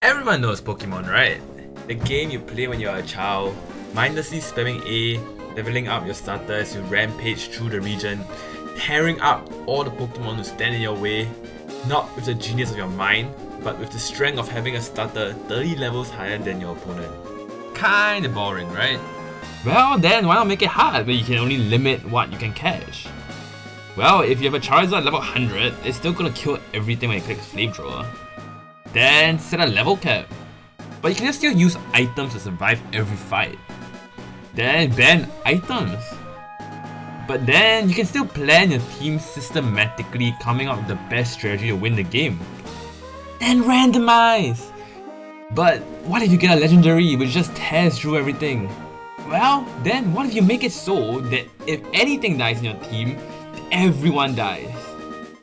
Everyone knows Pokemon, right? The game you play when you're a child, mindlessly spamming A, leveling up your starter as you rampage through the region, tearing up all the Pokemon who stand in your way, not with the genius of your mind, but with the strength of having a starter 30 levels higher than your opponent. Kinda boring, right? Well then, why not make it hard where you can only limit what you can catch? Well, if you have a Charizard level 100, it's still gonna kill everything when it clicks Flamethrower. Then set a level cap. But you can still use items to survive every fight. Then ban items. But then you can still plan your team systematically, coming up with the best strategy to win the game. Then randomize. But what if you get a legendary which just tears through everything? Well, then what if you make it so that if anything dies in your team, everyone dies?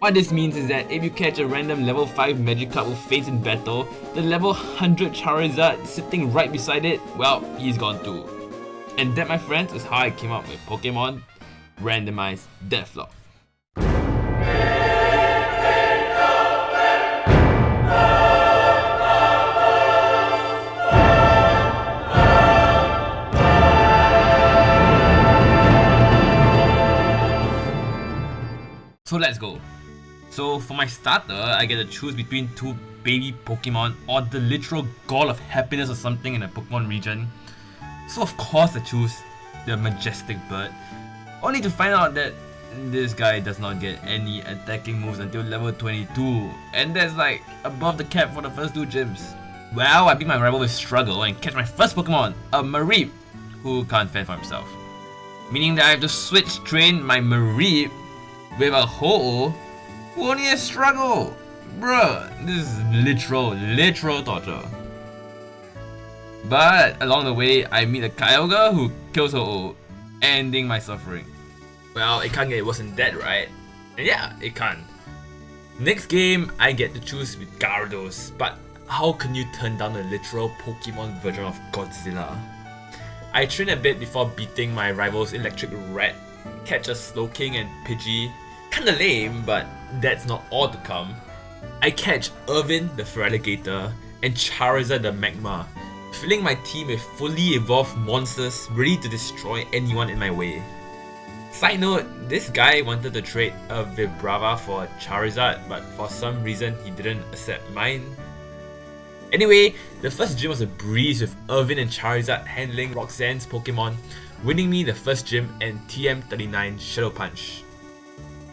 What this means is that if you catch a random level 5 Magikarp who faints in battle, the level 100 Charizard sitting right beside it, well, he's gone too. And that, my friends, is how I came up with Pokemon Randomized DEATHLOCKE. So let's go. So for my starter, I get to choose between two baby Pokemon or the literal god of happiness or something in the Pokemon region. So of course I choose the majestic bird, only to find out that this guy does not get any attacking moves until level 22, and that's like above the cap for the first two gyms. Well, I beat my rival with struggle and catch my first Pokemon, a Mareep, who can't fend for himself. Meaning that I have to switch train my Mareep with a Ho-Oh who only has struggle. Bruh, this is literal torture. But along the way, I meet a Kyogre who kills Ho-Oh, ending my suffering. Well, it can't get worse than that, right? And yeah, it can't. Next game, I get to choose with Gyarados, but how can you turn down a literal Pokemon version of Godzilla? I train a bit before beating my rival's Electric Rat, catch a Slowking and Pidgey. Kinda lame, but that's not all to come. I catch Irvin the Feraligatr and Charizard the Magma, filling my team with fully evolved monsters ready to destroy anyone in my way. Side note, this guy wanted to trade a Vibrava for Charizard, but for some reason he didn't accept mine. Anyway, the first gym was a breeze with Irvin and Charizard handling Roxanne's Pokemon, winning me the first gym and TM39 Shadow Punch.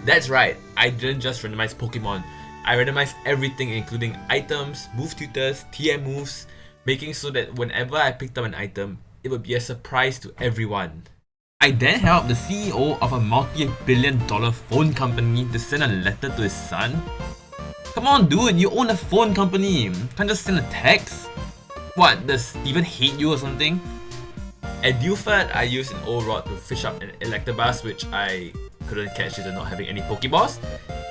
That's right, I didn't just randomize Pokemon, I randomized everything including items, move tutors, TM moves, making so that whenever I picked up an item, it would be a surprise to everyone. I then helped the CEO of a multi-billion-dollar phone company to send a letter to his son. Come on dude, you own a phone company, can't just send a text? What, does Steven hate you or something? At Dewford, I used an old rod to fish up an Electabuzz which I couldn't catch due to not having any Pokeballs.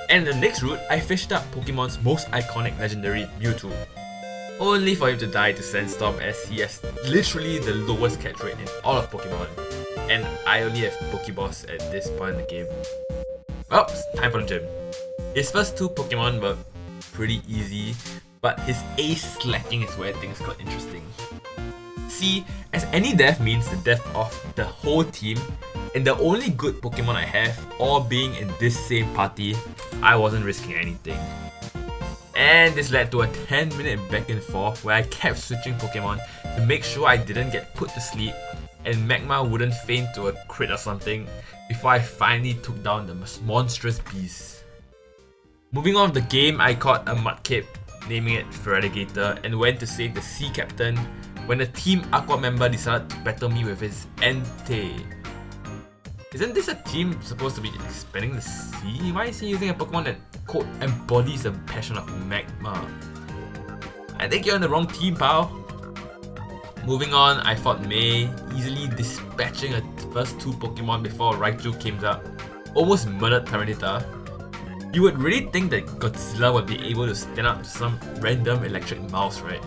And in the next route, I fished up Pokemon's most iconic legendary, Mewtwo. Only for him to die to Sandstorm as he has literally the lowest catch rate in all of Pokemon. And I only have Pokeballs at this point in the game. Well, time for the gym. His first two Pokemon were pretty easy, but his ace slacking is where things got interesting. See, as any death means the death of the whole team, and the only good Pokemon I have, all being in this same party, I wasn't risking anything. And this led to a 10-minute back and forth where I kept switching Pokemon to make sure I didn't get put to sleep and Magma wouldn't faint to a crit or something before I finally took down the monstrous beast. Moving on with the game, I caught a Mudkip, naming it Feraligatr, and went to save the Sea Captain when the Team Aqua member decided to battle me with his Entei. Isn't this a team supposed to be expanding the sea? Why is he using a Pokemon that quote embodies the passion of magma? I think you're on the wrong team, pal. Moving on, I fought May, easily dispatching her first two Pokemon before Raichu came up. Almost murdered Tyranitar. You would really think that Godzilla would be able to stand up to some random electric mouse, right?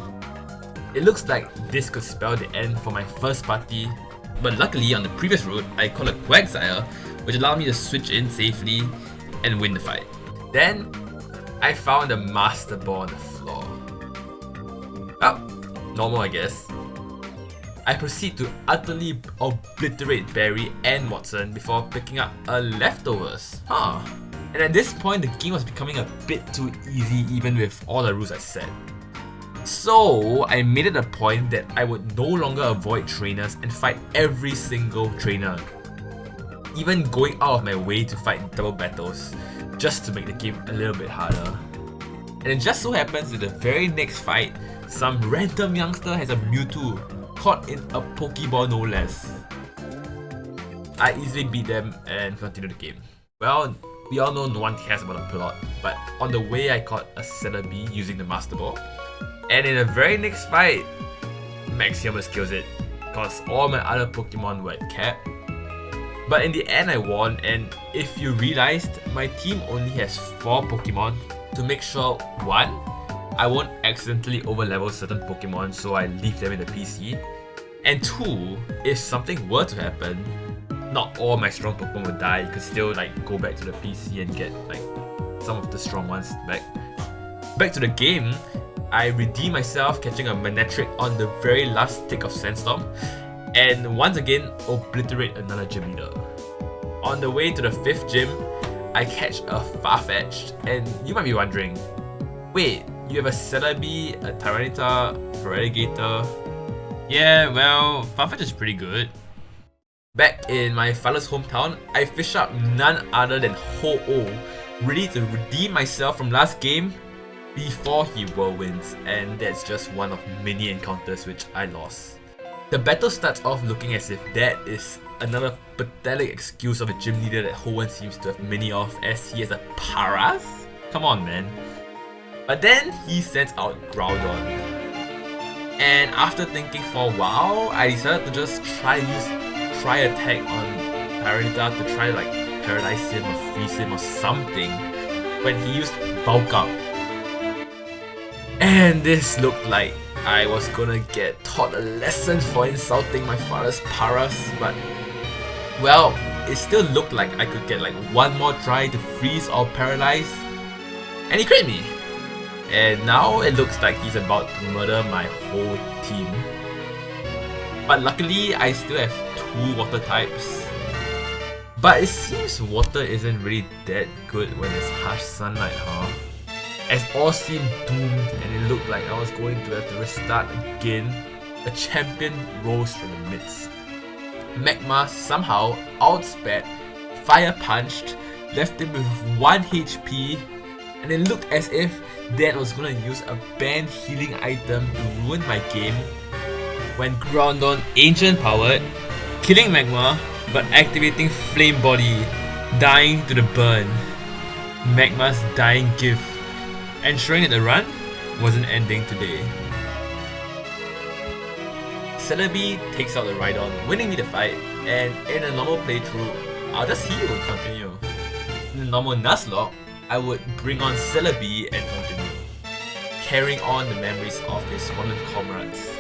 It looks like this could spell the end for my first party. But luckily, on the previous route, I caught a Quagsire, which allowed me to switch in safely and win the fight. Then, I found a Master Ball on the floor. Well, normal I guess. I proceed to utterly obliterate Barry and Watson before picking up a leftovers. And at this point the game was becoming a bit too easy even with all the rules I set. So I made it a point that I would no longer avoid trainers and fight every single trainer. Even going out of my way to fight double battles, just to make the game a little bit harder. And it just so happens that the very next fight, some random youngster has a Mewtwo, caught in a Pokeball no less. I easily beat them and continue the game. Well, we all know no one cares about the plot, but on the way I caught a Celebi using the Master Ball. And in the very next fight, Maximus kills it, cause all my other Pokemon were at cap. But in the end I won, and if you realized, my team only has 4 Pokemon to make sure 1, I won't accidentally overlevel certain Pokemon so I leave them in the PC, and 2, if something were to happen, not all my strong Pokemon would die, you could still like go back to the PC and get like some of the strong ones back. Back to the game, I redeem myself catching a Manectric on the very last tick of Sandstorm, and once again obliterate another gym leader. On the way to the 5th gym, I catch a Farfetch'd, and you might be wondering, wait, you have a Celebi, a Tyranitar, Feraligatr? Yeah, well, Farfetch'd is pretty good. Back in my father's hometown, I fish up none other than Ho-Oh, ready to redeem myself from last game before he whirlwinds, and that's just one of many encounters which I lost. The battle starts off looking as if that is another pathetic excuse of a gym leader that Hoenn seems to have many of, as he has a Paras? Come on, man. But then he sends out Groudon. And after thinking for a while, I decided to just try attack on Tyranitar to try to like paralyze him or freeze him or something when he used Bulk Up. And this looked like I was gonna get taught a lesson for insulting my father's Paras, but well, it still looked like I could get like one more try to freeze or paralyze, and he crit me. And now it looks like he's about to murder my whole team. But luckily, I still have 2 water types. But it seems water isn't really that good when there's harsh sunlight, huh? As all seemed doomed and it looked like I was going to have to restart again, a champion rose from the midst. Magma somehow outsped, fire punched, left him with 1 HP, and it looked as if Dad was gonna use a banned healing item to ruin my game when Groudon Ancient Powered, killing Magma but activating Flame Body, dying to the burn. Magma's dying gift, ensuring that the run wasn't ending today. Celebi takes out the Rhydon, winning me the fight, and in a normal playthrough, I'll just heal and continue. In the normal Nuzlocke, I would bring on Celebi and continue, carrying on the memories of his fallen comrades.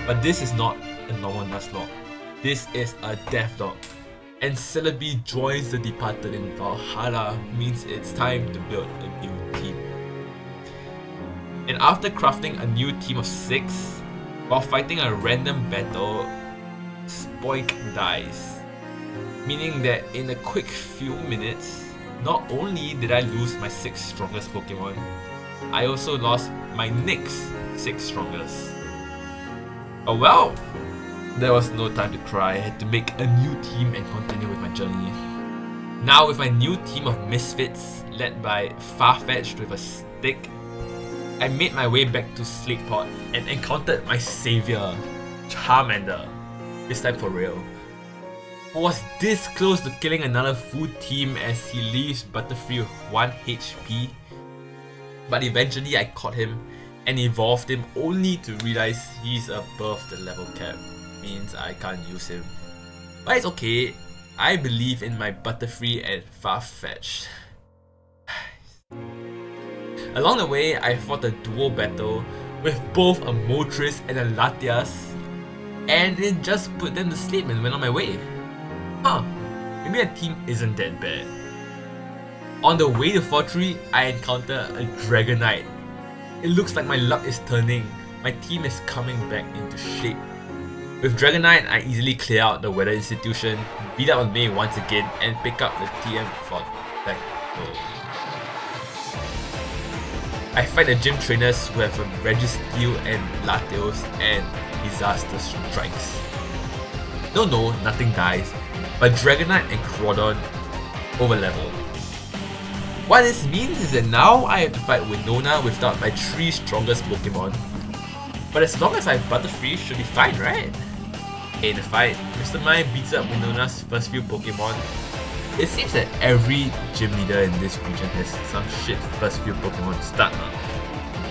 But this is not a normal Nuzlocke, this is a Deathlock, and Celebi joins the departed in Valhalla, means it's time to build a new team. And after crafting a new team of 6, while fighting a random battle, Spoink dies. Meaning that in a quick few minutes, not only did I lose my 6 strongest Pokemon, I also lost my next 6 strongest. Oh well, there was no time to cry, I had to make a new team and continue with my journey. Now with my new team of misfits, led by Farfetch'd with a stick, I made my way back to Slatepot and encountered my savior, Charmander, this time for real. I was this close to killing another food team as he leaves Butterfree with 1 HP, but eventually I caught him and evolved him only to realize he's above the level cap, means I can't use him. But it's okay, I believe in my Butterfree and Farfetch'd. Along the way, I fought a duo battle with both a Moltres and a Latias, and it just put them to sleep and went on my way. Maybe a team isn't that bad. On the way to Fortree, I encounter a Dragonite. It looks like my luck is turning, my team is coming back into shape. With Dragonite, I easily clear out the Weather Institution, beat up on May once again, and pick up the TM for Tackle. I fight the gym trainers who have a Registeel and Latios and Disaster Strikes. No, nothing dies, but Dragonite and Crawdon overlevel. What this means is that now I have to fight Winona without my 3 strongest Pokemon. But as long as I have Butterfree, should be fine, right? In the fight, Mr. Mime beats up Winona's first few Pokemon. It seems that every gym leader in this region has some shit first few Pokemon to start on.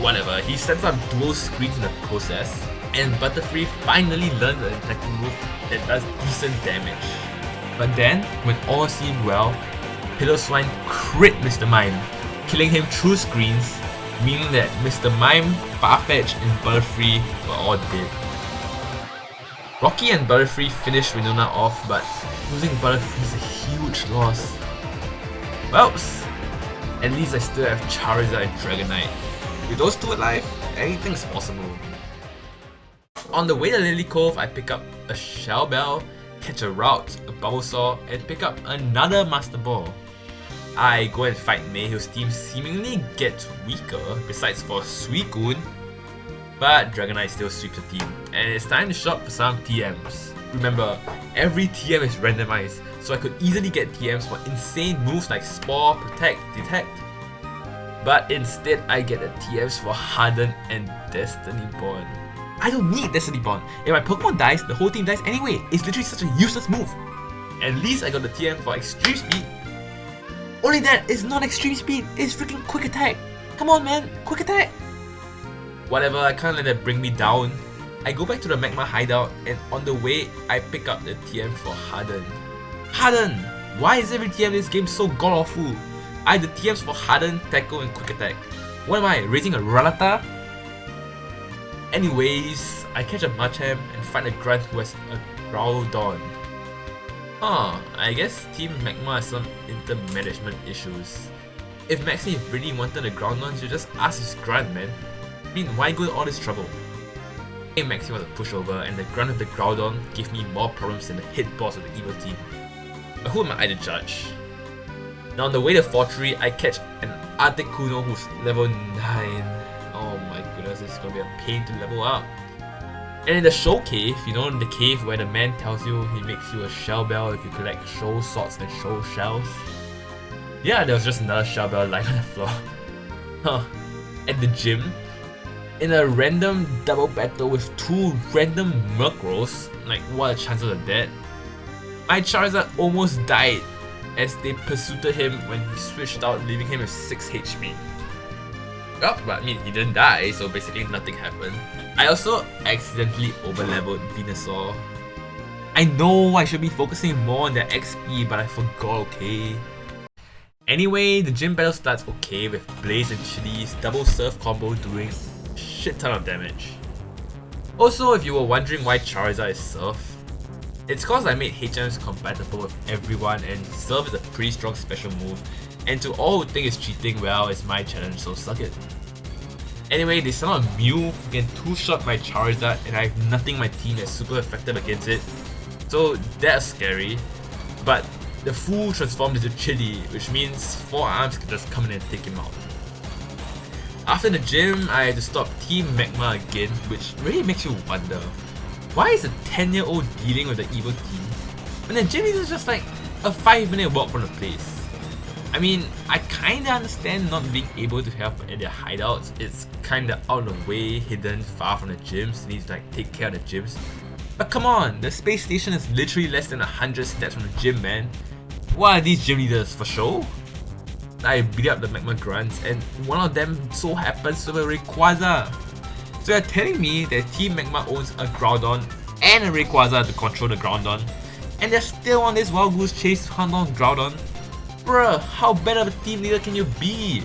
Whatever, he sets up dual screens in the process, and Butterfree finally learned an attacking move that does decent damage. But then, when all seemed well, Piloswine crit Mr. Mime, killing him through screens, meaning that Mr. Mime, Farfetch'd, and Butterfree were all dead. Rocky and Butterfree finished Winona off, but losing Butterfree is a huge loss. Well, at least I still have Charizard and Dragonite. With those two alive, anything's possible. On the way to Lily Cove, I pick up a Shell Bell, catch a Route, a Bulbasaur, and pick up another Master Ball. I go and fight Mayhew's team seemingly gets weaker, besides for Suicune, but Dragonite still sweeps the team, and it's time to shop for some TMs. Remember, every TM is randomized, so I could easily get TMs for insane moves like Spore, Protect, Detect. But instead, I get the TMs for Harden and Destiny Bond. I don't need Destiny Bond. If my Pokemon dies, the whole team dies anyway. It's literally such a useless move. At least I got the TM for Extreme Speed. Only that is not Extreme Speed, it's freaking Quick Attack. Come on man, Quick Attack. Whatever, I can't let that bring me down. I go back to the Magma hideout, and on the way, I pick up the TM for Harden. Harden! Why is every TM in this game so god-awful? I have the TMs for Harden, Tackle, and Quick Attack. What am I, raising a Rattata? Anyways, I catch a Machamp and find a Grunt who has a Groudon. I guess Team Magma has some inter-management issues. If Maxi really wanted a Groudon, you just ask his Grunt, man. I mean, why go to all this trouble? Hey, Maxi was a pushover, and the Grunt of the Groudon gave me more problems than the hit boss of the evil team. But who am I to judge? Now on the way to Fortree, I catch an Articuno who's level 9. Oh my goodness, it's gonna be a pain to level up. And in the Show Cave, you know, in the cave where the man tells you he makes you a Shell Bell if you collect Show Swords and Show Shells. Yeah, there was just another Shell Bell lying on the floor. At the gym, in a random double battle with 2 random Murkrows, like what are the chances of that? My Charizard almost died as they pursued him when he switched out, leaving him with 6 HP. Well, but I mean, he didn't die, so basically nothing happened. I also accidentally overleveled Venusaur. I know I should be focusing more on their XP, but I forgot, okay? Anyway, the gym battle starts okay with Blaze and Chili's double surf combo doing a shit ton of damage. Also, if you were wondering why Charizard is Surf, it's cause I made HMs compatible with everyone, and Surf is a pretty strong special move, and to all who think it's cheating, well, it's my challenge, so suck it. Anyway, they sent out a Mew who can 2-shot my Charizard, and I have nothing in my team that's super effective against it, so that's scary. But the Fool transformed into Chili, which means 4 arms can just come in and take him out. After the gym, I had to stop Team Magma again, which really makes you wonder, why is a 10-year-old dealing with the evil team when the gym is just like a 5-minute walk from the place? I mean, I kinda understand not being able to help at their hideouts. It's kinda out of the way, hidden, far from the gyms, you need to like take care of the gyms. But come on, the space station is literally less than 100 steps from the gym, man. What are these gym leaders, for show? I beat up the Magma Grunts, and one of them so happens to be Rayquaza. So you're telling me that Team Magma owns a Groudon and a Rayquaza to control the Groudon, and they're still on this wild goose chase to hunt down Groudon? Bruh, how bad of a team leader can you be?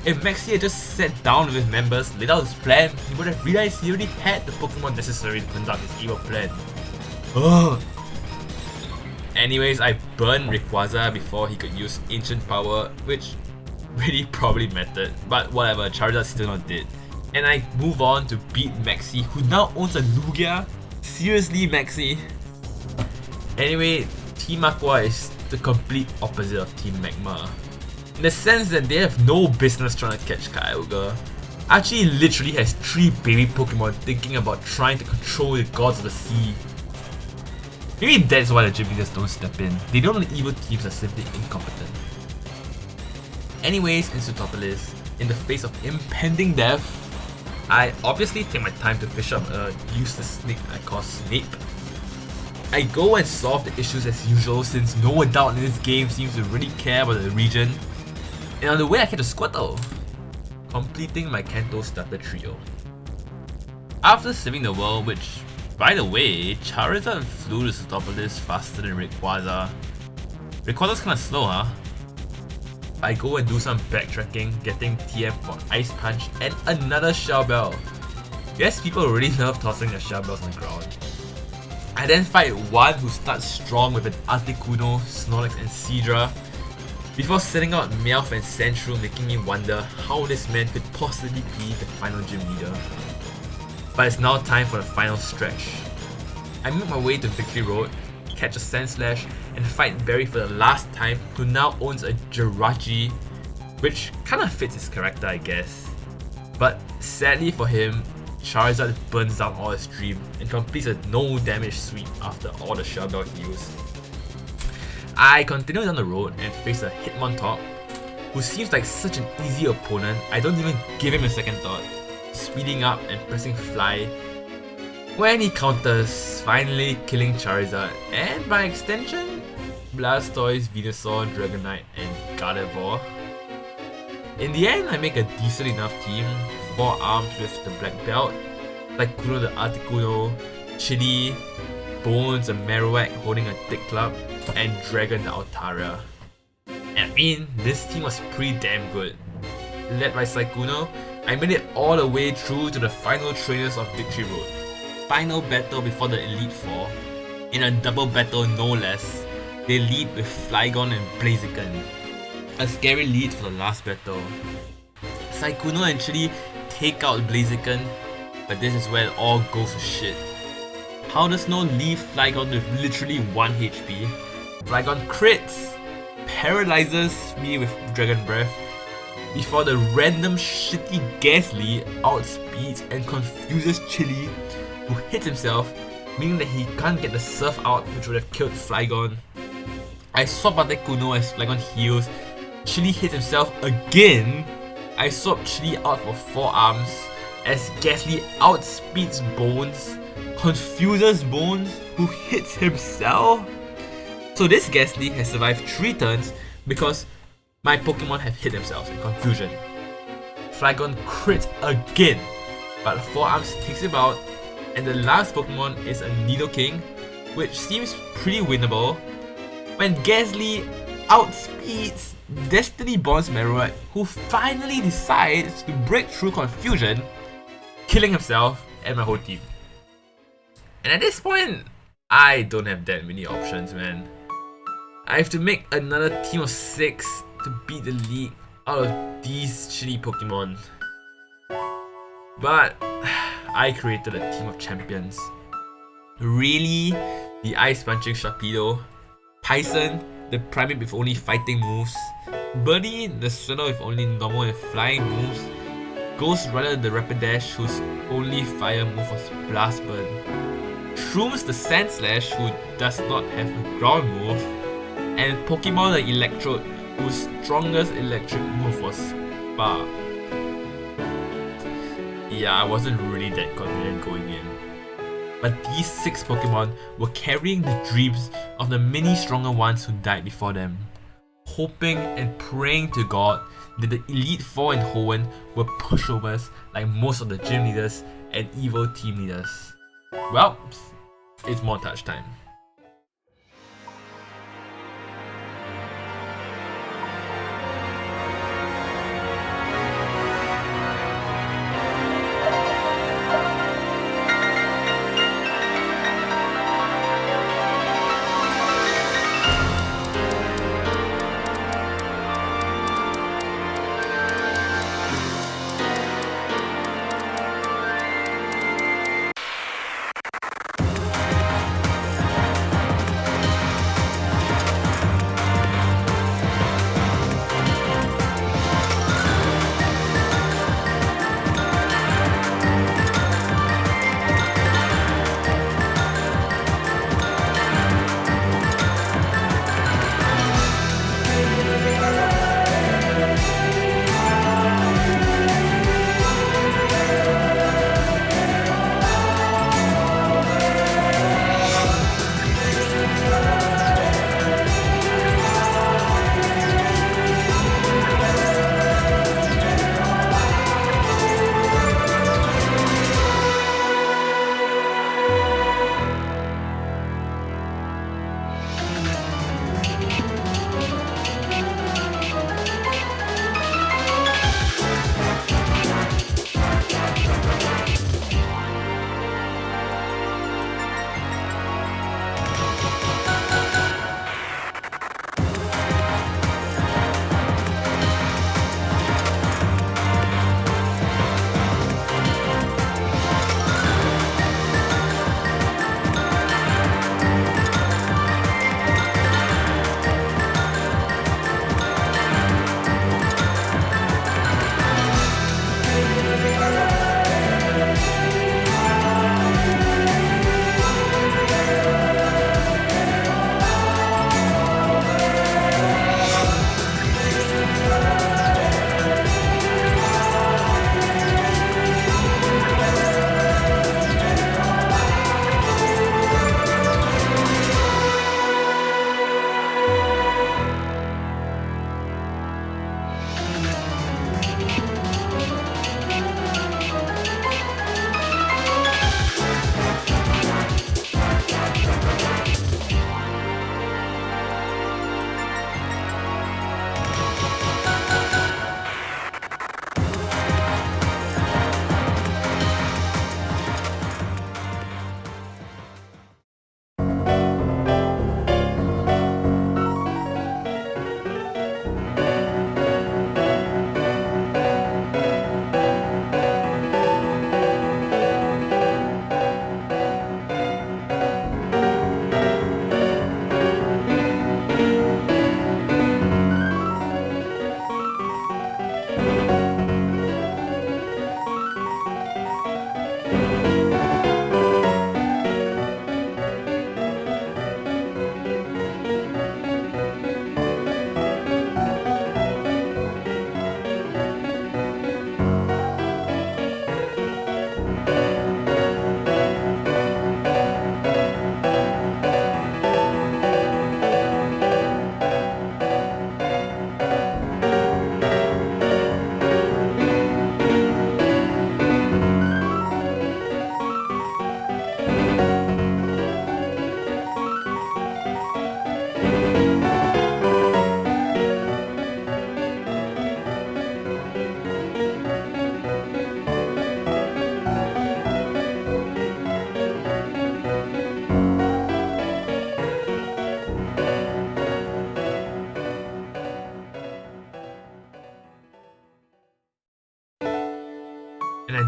If Maxi had just sat down with his members, laid out his plan, he would have realized he already had the Pokemon necessary to conduct his evil plan. Ugh. Anyways, I burned Rayquaza before he could use Ancient Power, which really probably mattered, but whatever, Charizard's still not dead. And I move on to beat Maxi, who now owns a Lugia. Seriously, Maxi? Anyway, Team Aqua is the complete opposite of Team Magma, in the sense that they have no business trying to catch Kyogre. Archie literally has 3 baby Pokemon thinking about trying to control the gods of the sea. Maybe that's why the gym leaders don't step in. They know the evil teams are simply incompetent. Anyways, in Sootopolis, in the face of impending death, I obviously take my time to fish up a useless snake I call Snape. I go and solve the issues as usual, since no adult in this game seems to really care about the region. And on the way I catch a Squirtle, completing my Kanto starter trio. After saving the world, which, by the way, Charizard flew to Sootopolis faster than Rayquaza. Rayquaza's kinda slow, huh? I go and do some backtracking, getting TM for Ice Punch and another Shell Bell. Yes, people really love tossing their Shell Bells on the ground. I then fight one who starts strong with an Articuno, Snorlax and Seadra, before sending out Meowth and Sandshrew, making me wonder how this man could possibly be the final gym leader. But it's now time for the final stretch. I make my way to Victory Road, catch a Sandslash, and fight Barry for the last time, who now owns a Jirachi, which kinda fits his character, I guess. But sadly for him, Charizard burns down all his dream and completes a no damage sweep after all the Shell Bell heals. I continue down the road and face a Hitmontop, who seems like such an easy opponent. I don't even give him a second thought, speeding up and pressing fly when he counters, finally killing Charizard and by extension, Blastoise, Venusaur, Dragonite and Gardevoir. In the end, I make a decent enough team, 4 arms with the Black Belt, like Kuno the Articuno, Chili, Bones the Marowak holding a thick club, and Dragon the Altaria. And I mean, this team was pretty damn good. Led by Sykkuno, I made it all the way through to the final trainers of Victory Road. Final battle before the Elite Four. In a double battle no less, they lead with Flygon and Blaziken. A scary lead for the last battle. Sykkuno and Chili take out Blaziken, but this is where it all goes to shit. How does Snow leave Flygon with literally 1 HP? Flygon crits, paralyzes me with Dragon Breath, before the random shitty Ghastly outspeeds and confuses Chili, who hits himself, meaning that he can't get the Surf out, which would have killed Flygon. I swap out Kuno as Flygon heals, Chili hits himself again. I swap Chili out for 4 arms as Ghastly outspeeds Bones, confuses Bones, who hits himself. So this Ghastly has survived 3 turns because my Pokemon have hit themselves in confusion. Flygon crits again, but 4 arms takes him out, and the last Pokemon is a Nidoking, which seems pretty winnable, when Ghastly outspeeds Destiny Bond's Marowak, who finally decides to break through confusion, killing himself and my whole team. And at this point, I don't have that many options, man. I have to make another team of 6 to beat the league out of these shitty Pokemon. But I created a team of champions. Really, the Ice Punching Sharpedo, Tyson, the Primate with only fighting moves, Birdie, the Swindle with only normal and flying moves, Ghost Rider, the Rapidash, whose only fire move was Blast Burn, Shrooms, the Sandslash, who does not have a ground move, and Pokemon the Electrode, whose strongest electric move was Spa. Yeah, I wasn't really that confident going in. But these 6 Pokemon were carrying the dreams of the many stronger ones who died before them, hoping and praying to God that the Elite Four and Hoenn were pushovers like most of the gym leaders and evil team leaders. Well, it's montage time.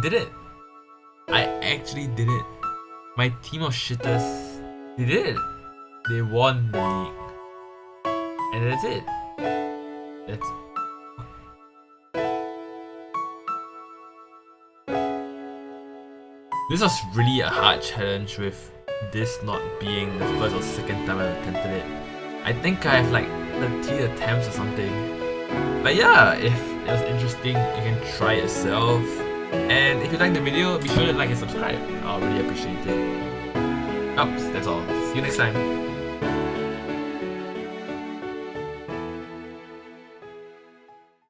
did it. I actually did it. My team of shitters, they did it. They won the league. And that's it. That's This was really a hard challenge with this not being the first or second time I've attempted it. I think I have like 30 attempts or something. But yeah, if it was interesting, you can try it yourself. And if you liked the video, be sure to like and subscribe. I'll really appreciate it. Oops, that's all. See you next time.